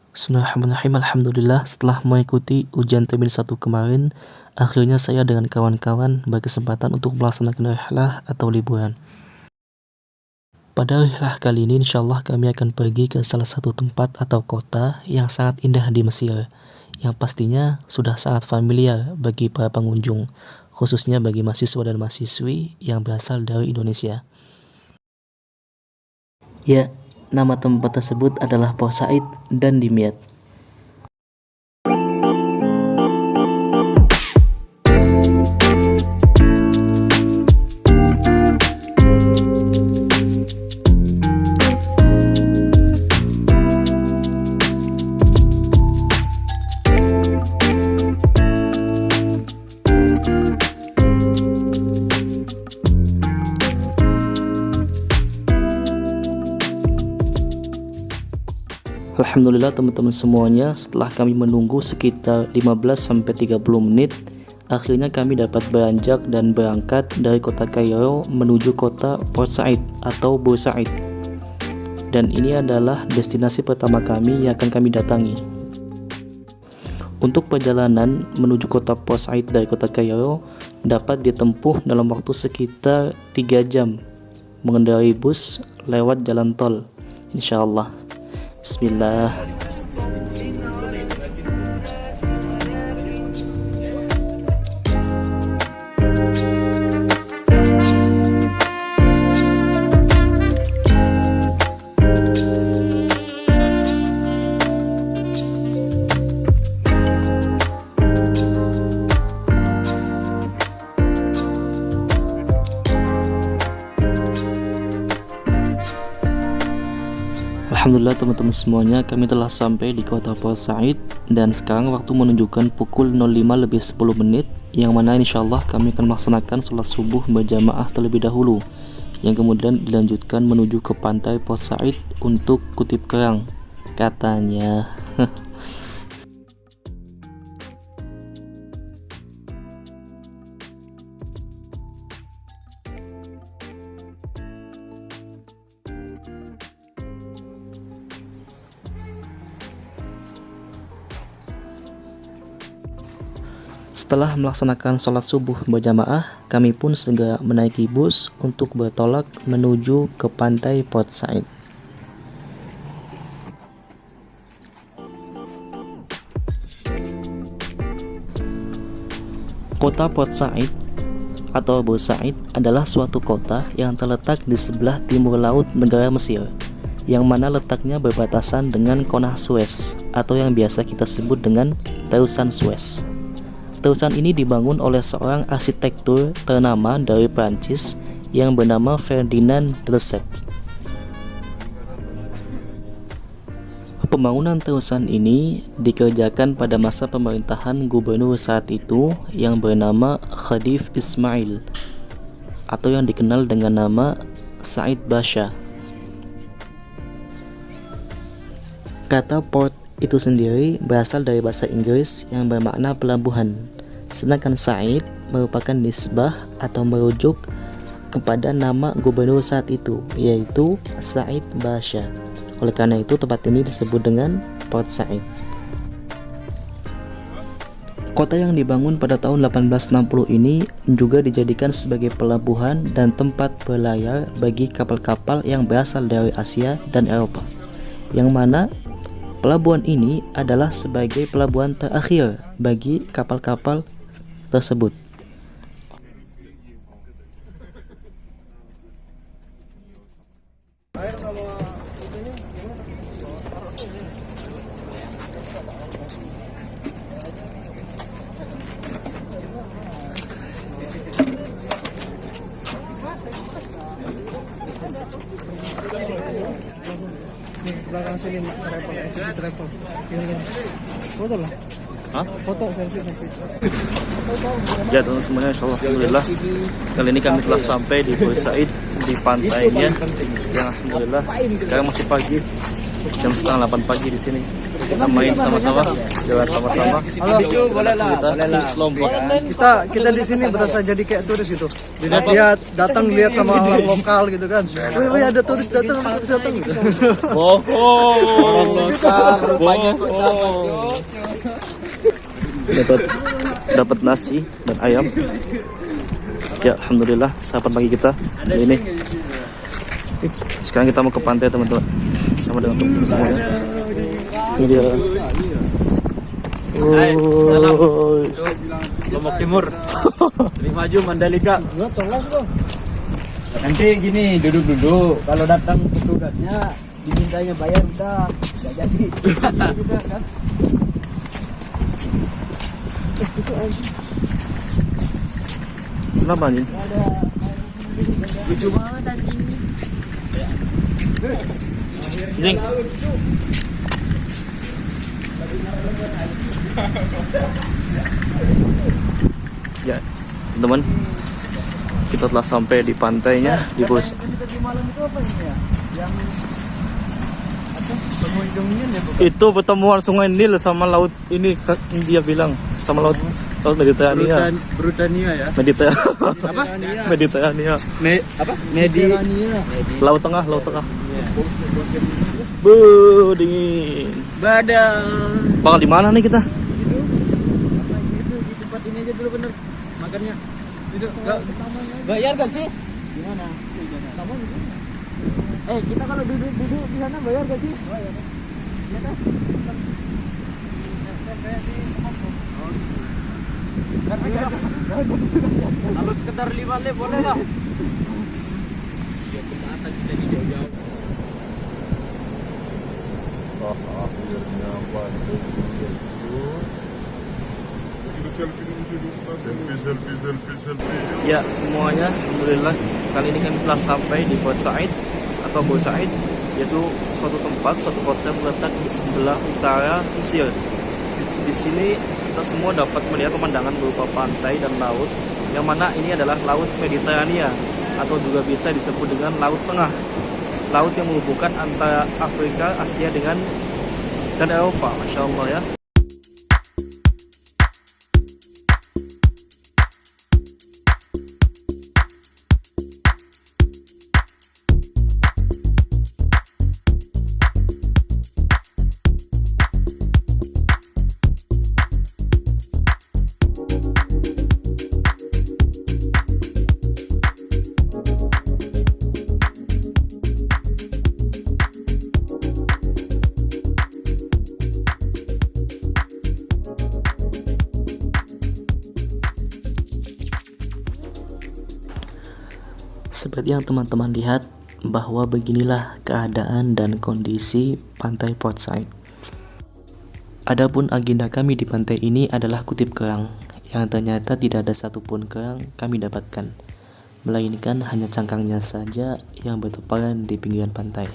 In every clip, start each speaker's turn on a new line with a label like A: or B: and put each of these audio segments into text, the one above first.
A: Bismillahirrahmanirrahim. Alhamdulillah, setelah mengikuti ujian termin 1 kemarin, akhirnya saya dengan kawan-kawan berkesempatan untuk melaksanakan rihlah atau liburan. Pada rihlah kali ini insyaallah kami akan pergi ke salah satu tempat atau kota yang sangat indah di Mesir, yang pastinya sudah sangat familiar bagi para pengunjung, khususnya bagi mahasiswa dan mahasiswi yang berasal dari Indonesia. Ya, nama tempat tersebut adalah Port Said dan Dimyat. Alhamdulillah teman-teman semuanya, setelah kami menunggu sekitar 15-30 menit, akhirnya kami dapat beranjak dan berangkat dari kota Kairo menuju kota Port Said atau Bur Said. Dan ini adalah destinasi pertama kami yang akan kami datangi. Untuk perjalanan menuju kota Port Said dari kota Kairo dapat ditempuh dalam waktu sekitar 3 jam mengendarai bus lewat jalan tol, insyaallah. Bismillah. Alhamdulillah teman-teman semuanya, kami telah sampai di kota Port Said dan sekarang waktu menunjukkan pukul 05:10 menit, yang mana insyaallah kami akan melaksanakan sholat subuh berjamaah terlebih dahulu, yang kemudian dilanjutkan menuju ke pantai Port Said untuk kutip kerang katanya. Setelah melaksanakan sholat subuh berjamaah, kami pun segera menaiki bus untuk bertolak menuju ke pantai Port Said. Kota Port Said atau Bur Said adalah suatu kota yang terletak di sebelah timur laut negara Mesir, yang mana letaknya berbatasan dengan Konah Suez atau yang biasa kita sebut dengan Terusan Suez. Terusan ini dibangun oleh seorang arsitektur ternama dari Prancis yang bernama Ferdinand de Lesseps. Pembangunan terusan ini dikerjakan pada masa pemerintahan gubernur saat itu yang bernama Khedive Ismail atau yang dikenal dengan nama Said Basha. Kata port itu sendiri berasal dari bahasa Inggris yang bermakna pelabuhan, sedangkan Said merupakan nisbah atau merujuk kepada nama gubernur saat itu, yaitu Said Basha. Oleh karena itu tempat ini disebut dengan Port Said. Kota yang dibangun pada tahun 1860 ini juga dijadikan sebagai pelabuhan dan tempat berlayar bagi kapal-kapal yang berasal dari Asia dan Eropa, yang mana pelabuhan ini adalah sebagai pelabuhan terakhir bagi kapal-kapal tersebut.
B: Belakang sini travel. Foto lah.
A: Hah?
B: Foto selfie.
A: Ya teman-teman semuanya, insyaallah alhamdulillah kali ini kami telah sampai di Bur Said, di pantainya yang alhamdulillah sekarang masih pagi. Jam setengah 8 pagi di sini. Kita main sama-sama, jalan sama-sama.
B: Boleh lah.
A: Lombok.
B: Kita di sini berasa jadi kayak turis gitu. Lihat datang lihat sama orang lokal gitu kan. Wih, ada turis datang gitu.
A: Orang lokal rupanya dapat nasi dan ayam. Ya, alhamdulillah sahabat pagi kita ini. Sekarang kita mau ke pantai teman-teman, sama dengan teman semuanya. Ini dia.
C: Lombok Timur. Lebih maju Mandalika. Nanti gini duduk-duduk. Kalau datang petugasnya dimintanya bayar udah nggak jadi. Udah kan?
A: Kenapa anjing?
C: Lucu banget anjing.
A: Anjing. Ya, teman-teman, kita telah sampai di pantainya di bos. Itu pertemuan Sungai Nil sama laut ini dia bilang sama laut Mediterania.
C: Brutania ya.
A: Mediterania.
C: Mediterania.
A: Laut Tengah. Bu, dingin.
C: Badang.
A: Bakal di mana nih kita?
C: Di tempat ini aja dulu bener makannya. Itu bayar gak sih? Gimana? Kita kalau duduk di sana bayar gak sih? Bayar. Ya kan? Kalau sekedar 5 le boleh lah. Kita di jauh-jauh.
D: Akhirnya Bandung selfie.
A: Ya, semuanya alhamdulillah kali ini kami telah sampai di Port Said atau Bou Said, yaitu suatu tempat, suatu kota terletak di sebelah utara Mesir. Di sini kita semua dapat melihat pemandangan berupa pantai dan laut, yang mana ini adalah laut Mediterania atau juga bisa disebut dengan Laut Tengah, laut yang menghubungkan antara Afrika, Asia dan Eropa. Masya Allah ya. Seperti yang teman-teman lihat, bahwa beginilah keadaan dan kondisi pantai Port Said. Adapun agenda kami di pantai ini adalah kutip kerang, yang ternyata tidak ada satupun kerang kami dapatkan, melainkan hanya cangkangnya saja yang bertebaran di pinggiran pantai.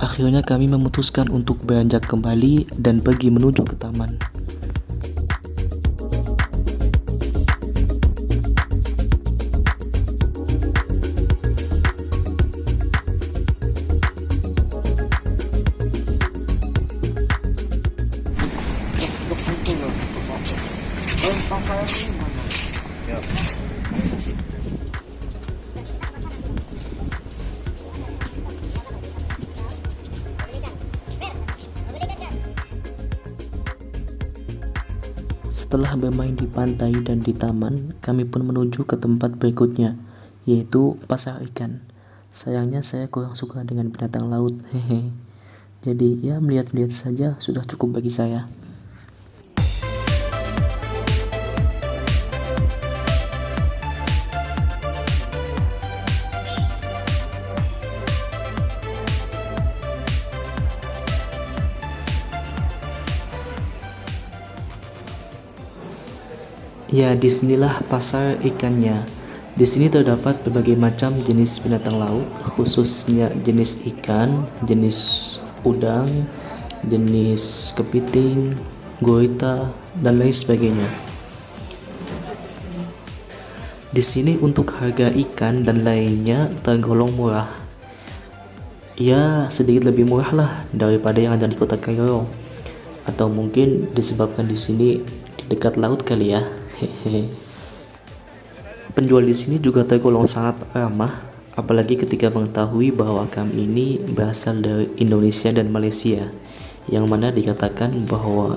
A: Akhirnya kami memutuskan untuk beranjak kembali dan pergi menuju ke taman. Setelah bermain di pantai dan di taman, kami pun menuju ke tempat berikutnya, yaitu pasar ikan. Sayangnya saya kurang suka dengan binatang laut, hehe. Jadi ya melihat-lihat saja sudah cukup bagi saya. Ya, disinilah pasar ikannya. Di sini terdapat berbagai macam jenis binatang laut, khususnya jenis ikan, jenis udang, jenis kepiting, gurita, dan lain sebagainya. Di sini untuk harga ikan dan lainnya tergolong murah. Ya, sedikit lebih murah lah daripada yang ada di kota Kairo. Atau mungkin disebabkan di sini di dekat laut kali ya. Hehehe. Penjual di sini juga tergolong sangat ramah, apalagi ketika mengetahui bahwa kami ini berasal dari Indonesia dan Malaysia, yang mana dikatakan bahwa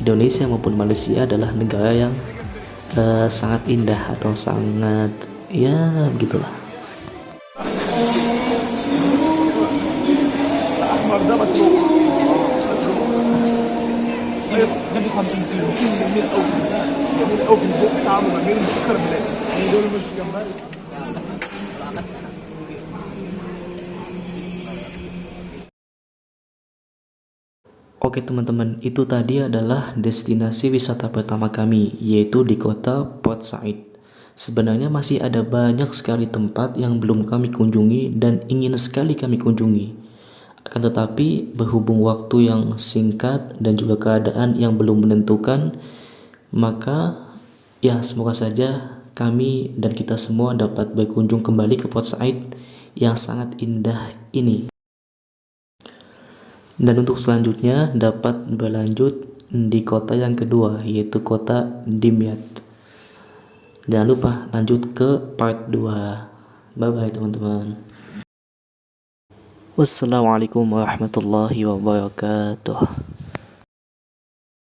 A: Indonesia maupun Malaysia adalah negara yang sangat indah atau sangat ya begitulah. Oke teman-teman, itu tadi adalah destinasi wisata pertama kami, yaitu di kota Port Said. Sebenarnya masih ada banyak sekali tempat yang belum kami kunjungi dan ingin sekali kami kunjungi. Akan tetapi berhubung waktu yang singkat dan juga keadaan yang belum menentukan, maka ya semoga saja kami dan kita semua dapat berkunjung kembali ke Port Said yang sangat indah ini. Dan untuk selanjutnya dapat berlanjut di kota yang kedua, yaitu kota Dimyat. Jangan lupa lanjut ke part 2. Bye bye teman-teman. Wassalamualaikum warahmatullahi wabarakatuh.